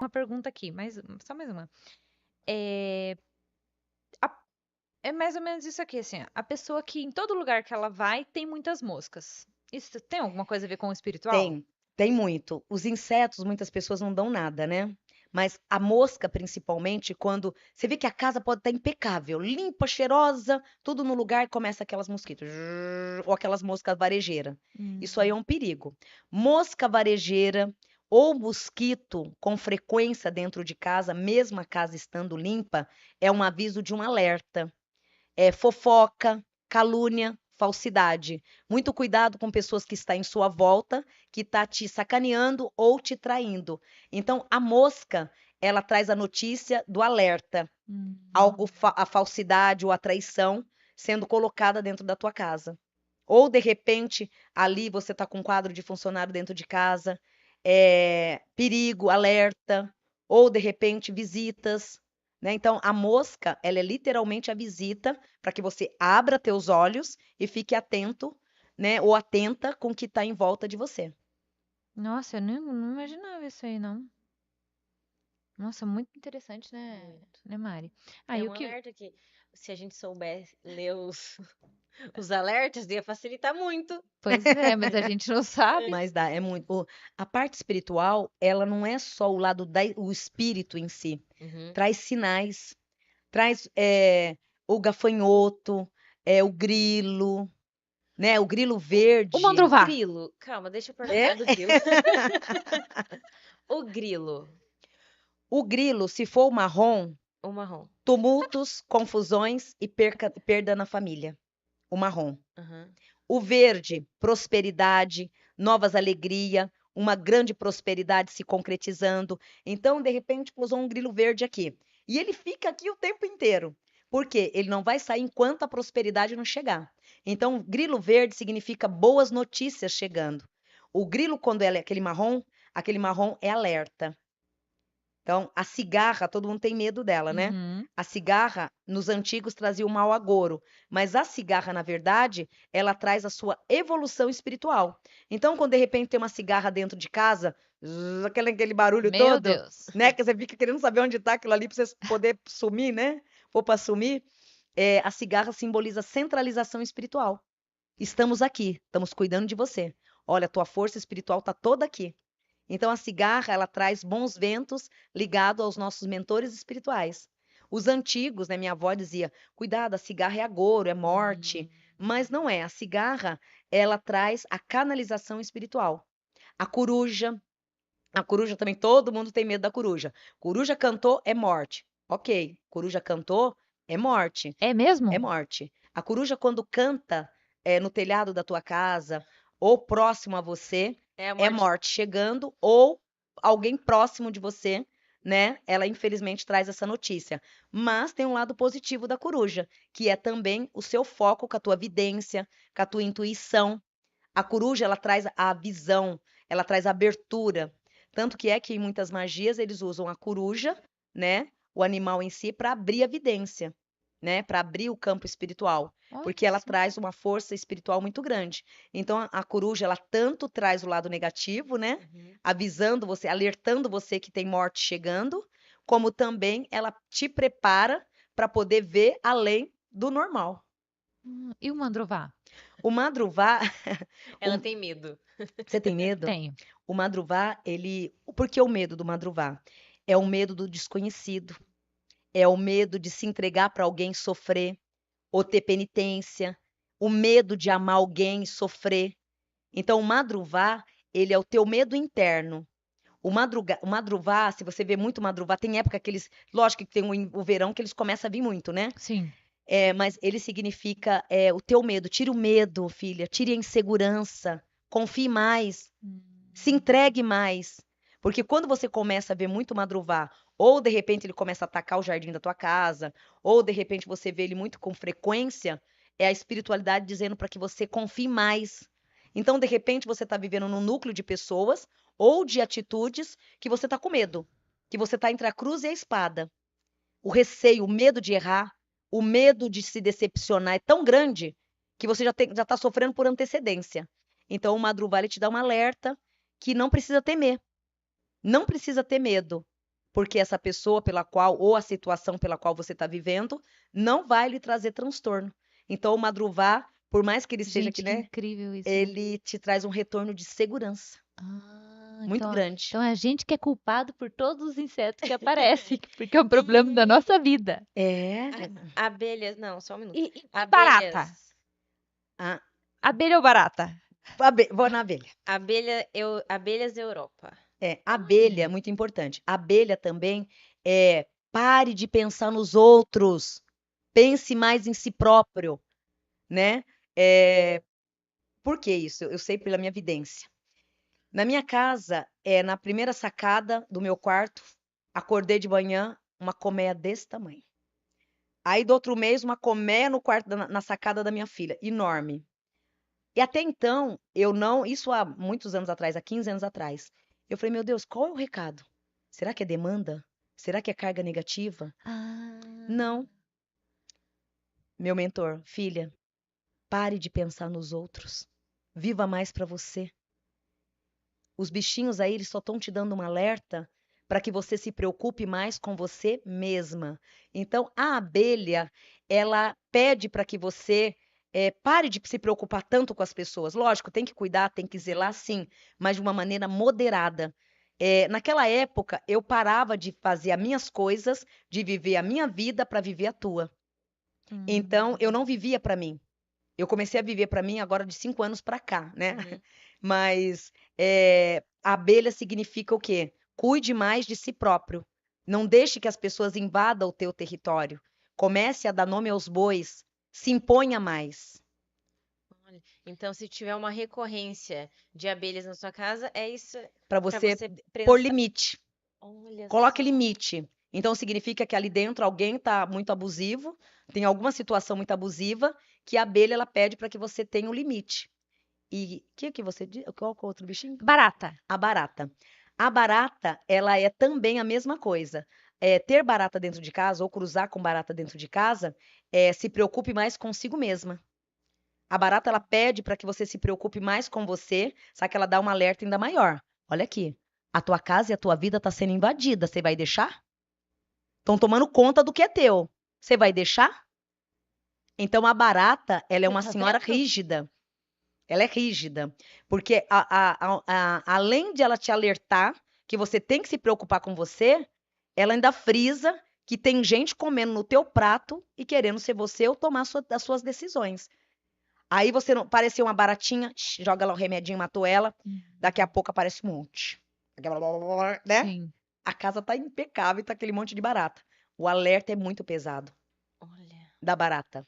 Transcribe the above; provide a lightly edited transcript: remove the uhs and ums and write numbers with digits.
uma pergunta aqui, só mais uma. É, a- é mais ou menos isso aqui, assim, ó, a pessoa que em todo lugar que ela vai tem muitas moscas. Isso tem alguma coisa a ver com o espiritual? Tem muito. Os insetos, muitas pessoas não dão nada, né? Mas a mosca, principalmente, quando você vê que a casa pode estar impecável, limpa, cheirosa, tudo no lugar, começa aquelas mosquitos, ou aquelas moscas varejeiras. Isso aí é Hum, um perigo. Mosca varejeira ou mosquito com frequência dentro de casa, mesmo a casa estando limpa, é um aviso de um alerta. É fofoca, calúnia, falsidade. Muito cuidado com pessoas que estão em sua volta, que está te sacaneando ou te traindo. Então, a mosca, ela traz a notícia do alerta, hum. a falsidade ou a traição sendo colocada dentro da tua casa. Ou, de repente, ali você está com um quadro de funcionário dentro de casa, perigo, alerta, ou, de repente, visitas, né? Então, a mosca, ela é literalmente a visita para que você abra teus olhos e fique atento, né? Ou atenta com o que está em volta de você. Nossa, eu não imaginava isso aí, não. Nossa, muito interessante, né, Muito. né, Mari? É Aí o um que. alerta que, se a gente souber ler os alertas, ia facilitar muito. Pois é, mas a gente não sabe. Mas dá, é muito. A parte espiritual, ela não é só o lado o espírito em si. Uhum. Traz sinais, traz o gafanhoto, o grilo, né? O grilo O verde. O Mandrová. grilo. Calma, deixa eu É? perguntar do grilo. O grilo. O grilo, se for o marrom, O marrom. tumultos, confusões e perda na família. O marrom. Aham. O verde, prosperidade, novas alegrias, uma grande prosperidade se concretizando. Então, de repente, pousou um grilo verde aqui. E ele fica aqui o tempo inteiro. Por quê? Ele não vai sair enquanto a prosperidade não chegar. Então, grilo verde significa boas notícias chegando. O grilo, quando é aquele marrom é alerta. Então, a cigarra, todo mundo tem medo dela, né? Uhum. A cigarra, nos antigos, trazia o mau agouro, mas a cigarra, na verdade, ela traz a sua evolução espiritual. Então, quando de repente tem uma cigarra dentro de casa, aquele barulho Meu todo, Deus. né? Que você fica querendo saber onde está aquilo ali para você poder sumir, né? Ou para sumir, a cigarra simboliza centralização espiritual. Estamos aqui, estamos cuidando de você. Olha, a tua força espiritual está toda aqui. Então a cigarra, ela traz bons ventos ligado aos nossos mentores espirituais. Os antigos, né, minha avó dizia: "Cuidado, a cigarra é agouro, é morte". Hum. Mas não é, a cigarra, ela traz a canalização espiritual. A coruja também todo mundo tem medo da coruja. Coruja cantou é morte. OK, coruja cantou é morte. É É mesmo? morte. A coruja quando canta, no telhado da tua casa ou próximo a você, É a é morte. morte chegando ou alguém próximo de você, né, ela infelizmente traz essa notícia. Mas tem um lado positivo da coruja, que é também o seu foco com a tua vidência, com a tua intuição. A coruja, ela traz a visão, ela traz a abertura. Tanto que é que em muitas magias eles usam a coruja, né, o animal em si, para abrir a vidência, né, para abrir o campo espiritual, Olha porque ela só. traz uma força espiritual muito grande. Então a coruja, ela tanto traz o lado negativo, né, Uhum. avisando você, alertando você que tem morte chegando, como também ela te prepara para poder ver além do normal. E o Mandrová? O madruvá, Ela o- tem medo. você tem medo? Tenho. O madruvá, ele. Por que o medo do madruvá? É o medo do desconhecido, é o medo de se entregar para alguém sofrer, ou ter penitência, o medo de amar alguém e sofrer. Então, o madruvá, ele é o teu medo interno. O madruvá, se você vê muito madruvá, tem época que eles. Lógico que tem o verão que eles começam a vir muito, né? Sim. Mas ele significa o teu medo. Tire o medo, filha, tire a insegurança, confie mais. Se Hum. entregue mais. Porque quando você começa a ver muito madruvá, ou de repente ele começa a atacar o jardim da tua casa, ou de repente você vê ele muito com frequência, é a espiritualidade dizendo para que você confie mais. Então, de repente, você está vivendo num núcleo de pessoas ou de atitudes que você está com medo, que você está entre a cruz e a espada. O receio, o medo de errar, o medo de se decepcionar é tão grande que você já está sofrendo por antecedência. Então, o Madruga te dá um alerta que não precisa temer, não precisa ter medo. porque essa pessoa pela qual, ou a situação pela qual você está vivendo, não vai lhe trazer transtorno. Então, o madruvá, por mais que ele seja Gente, aqui, que né, incrível isso, né? ele te traz um retorno de segurança muito grande. Então é a gente que é culpado por todos os insetos que aparecem, porque é um problema da nossa vida. É. Abelhas, não, só um minuto. E barata? Abelhas. Ah, Abelha ou barata? vou na abelha. Abelhas Europa. Abelha é muito importante. Abelha também pare de pensar nos outros. Pense mais em si próprio, né? Por que isso? Eu sei pela minha vivência. Na minha casa, na primeira sacada do meu quarto, acordei de manhã, uma colmeia desse tamanho. Aí, do outro mês, uma colmeia no quarto, na sacada da minha filha, enorme. E até então, eu não, isso há muitos anos atrás, há 15 anos atrás, eu falei, meu Deus, qual é o recado? Será que é demanda? Será que é carga negativa? Ah, Não. Meu mentor, filha, pare de pensar nos outros. Viva mais para você. Os bichinhos aí, eles só estão te dando um alerta para que você se preocupe mais com você mesma. Então, a abelha, ela pede para que você pare de se preocupar tanto com as pessoas. Lógico, tem que cuidar, tem que zelar, sim, mas de uma maneira moderada. Naquela época, eu parava de fazer as minhas coisas, de viver a minha vida para viver a tua. Então, eu não vivia para mim. Eu comecei a viver para mim agora de 5 anos para cá, né? Mas abelha significa o quê? Cuide mais de si próprio. Não deixe que as pessoas invadam o teu território. Comece a dar nome aos bois. Se imponha mais. Olha, então, se tiver uma recorrência de abelhas na sua casa, é isso Para para você você pôr pensar. limite. Olha Coloque só. limite. Então significa que ali dentro alguém está muito abusivo, tem alguma situação muito abusiva, que a abelha ela pede para que você tenha um limite. E o que você diz? Qual que é o outro bichinho? barata. A barata. A barata, ela é também a mesma coisa. Ter barata dentro de casa ou cruzar com barata dentro de casa, se preocupe mais consigo mesma. A barata, ela pede para que você se preocupe mais com você, só que ela dá um alerta ainda maior. Olha aqui, a tua casa e a tua vida está sendo invadida. Você vai deixar? Estão tomando conta do que é teu. Você vai deixar? Então, a barata, ela é uma Tá senhora vendo? rígida. Ela é rígida, porque além de ela te alertar que você tem que se preocupar com você, ela ainda frisa que tem gente comendo no teu prato e querendo ser você ou tomar as suas decisões. Aí você não pareceu uma baratinha, joga lá o remedinho, matou ela, daqui a pouco aparece um monte. Né? Sim. A casa tá impecável e tá aquele monte de barata. O alerta é muito pesado Olha. da barata.